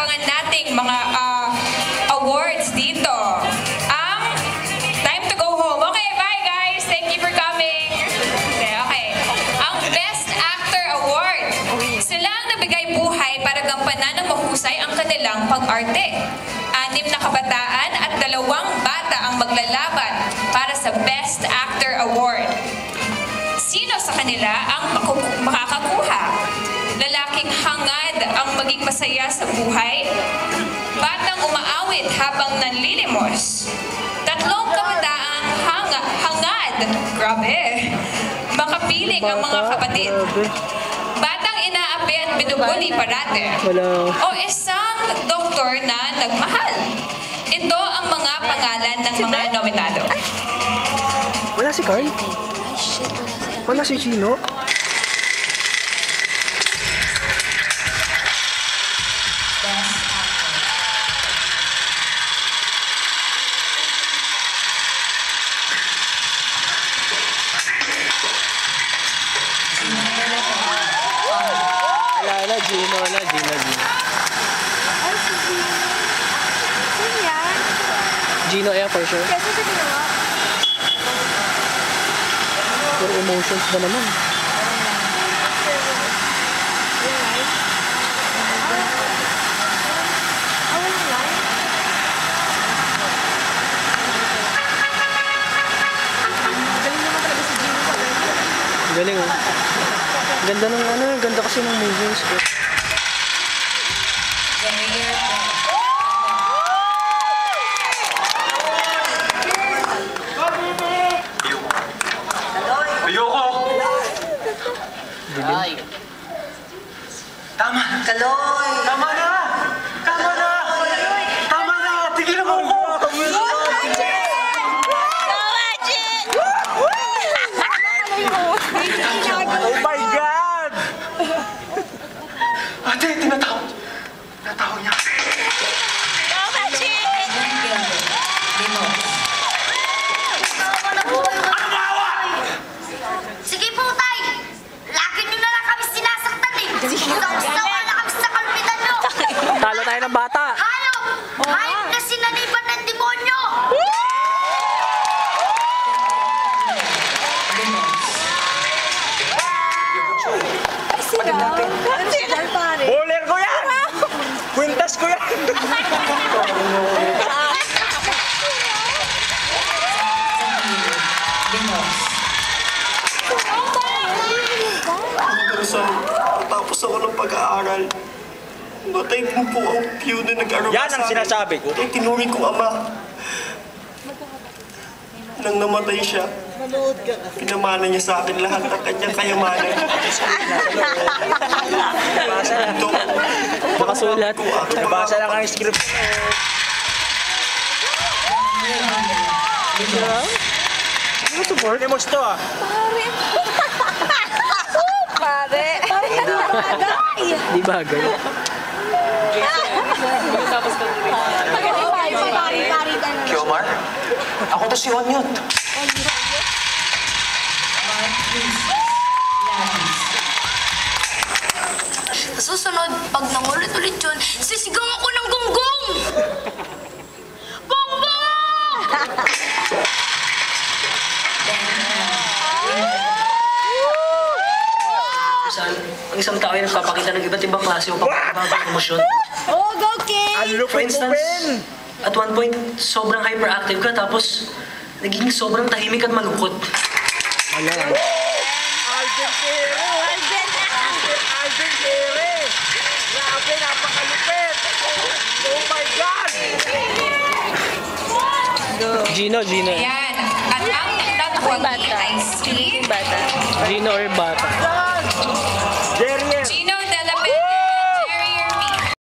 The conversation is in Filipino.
inaabangan nating mga awards dito. Ang Time to Go Home. Okay, bye guys. Thank you for coming. Okay. Ang Best Actor Award. Sila ang nabigay buhay para gampanan ng mahusay ang kanilang pag-arte. 6 na kabataan at 2 bata ang maglalaban para sa Best Actor Award. Sino sa kanila ang makakakuha? Lalaking hangad ang maging masaya sa buhay? Batang umaawit habang nanlilimos? 3 kabataang hangad, grabe, makapiling ang mga kapatid? Batang inaapi at binubuli parate? O isang doktor na nagmahal? Ito ang mga pangalan ng mga nominado. Wala si Carl? Wala si Chino? Wala na, Gino. Gino, yeah, for sure. Puro emotions ba naman? Galing oh. Ganda ng ano, ganda kasi ng movies ko. Ay. Tama. Kaloy. Tama na. Tigilan mo ko. Oh my God! Ate, tinatawag niya. Sige po, tay! Lagi nyo na lang kami sinasaktan eh! Sawa na kami sa kalpitan nyo! Talo tayo ng bata! Hayop! Hayop na sinaniban ng demonyo! Bowler ko yan! Kwintas ko yan! Tapos ako ng pag-aaral. Batay din po ang piyo na nag-araw Yan ang sinasabi ko. Ay, tinuri ko ama. Nang namatay siya, pinamana niya sa akin lahat ng kanyang kayamanan. Ito, Nakasulat. nabasa lang ang script. Ano support? Limos to ah. Pare! Di bagay. Kiomar, ako to si Onyot. Sa susunod, pag nangulit-ulit yun, sisigaw ako ng gonggong! Bongbong! Ang isang tao ay nagpapakita ng iba't ibang klase o pagkakabang emosyon. Oh, go, King! For instance, at one point, sobrang hyperactive ka tapos naging sobrang tahimik at malungkot. Ayan. Alden Kere! Grabe, napakalupit! Oh my God! Gino. Ayan. At ang tatawag ay si Gino or bata?